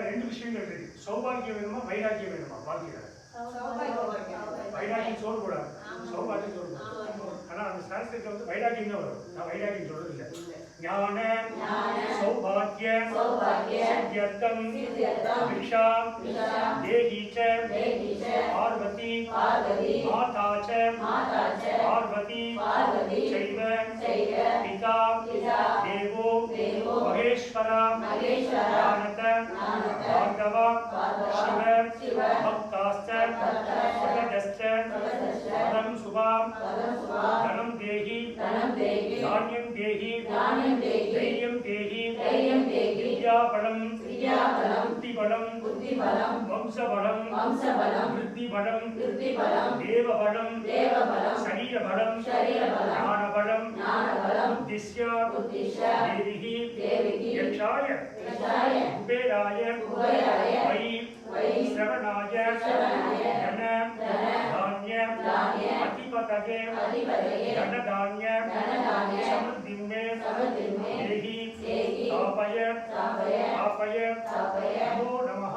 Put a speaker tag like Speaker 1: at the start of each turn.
Speaker 1: ரெண்டு விஷயங்கள் இருக்கு. சௌபாகியம் வேணுமா வைராக்கியம் வேணுமா? வாழ்க்கையில வைராக்கியம் சொல்லக்கூடாது, சௌபாகியம் சொல்லக்கூடாது. ஆனா அந்த சாஸ்திரத்துல வந்து வைராக்கியம் தான் வரும். நான் வைராக்கியம் சொல்றது இல்லை. ஞான சௌபாகிய சித்தியர்த்தம் விஷாம் தேகீச்ச பார்வதி மாதாச்ச பார்வதி சைவ பிதா தேவோ மகேஸ்வரா ஞானத பார்கவ சிவ பக்தாஸ்ச பகதஸ்ச பதம் சுபாம் தனம் தேஹி தானியம் தேஹி தைரியம் தேஹி வித்யாபலம் புத்திபலம் வம்சபலம் விருத்திபலம் தேவபலம் சரீரபலம் ஞானபலம் உத்திஷ்ய தேவிஹி யக்ஷாய குபேராய வை ஸ்ரவணாய தன தானிய அதிபதகே தனதானிய சமர்திம்மே தேஹி தாபய நமோ நமः.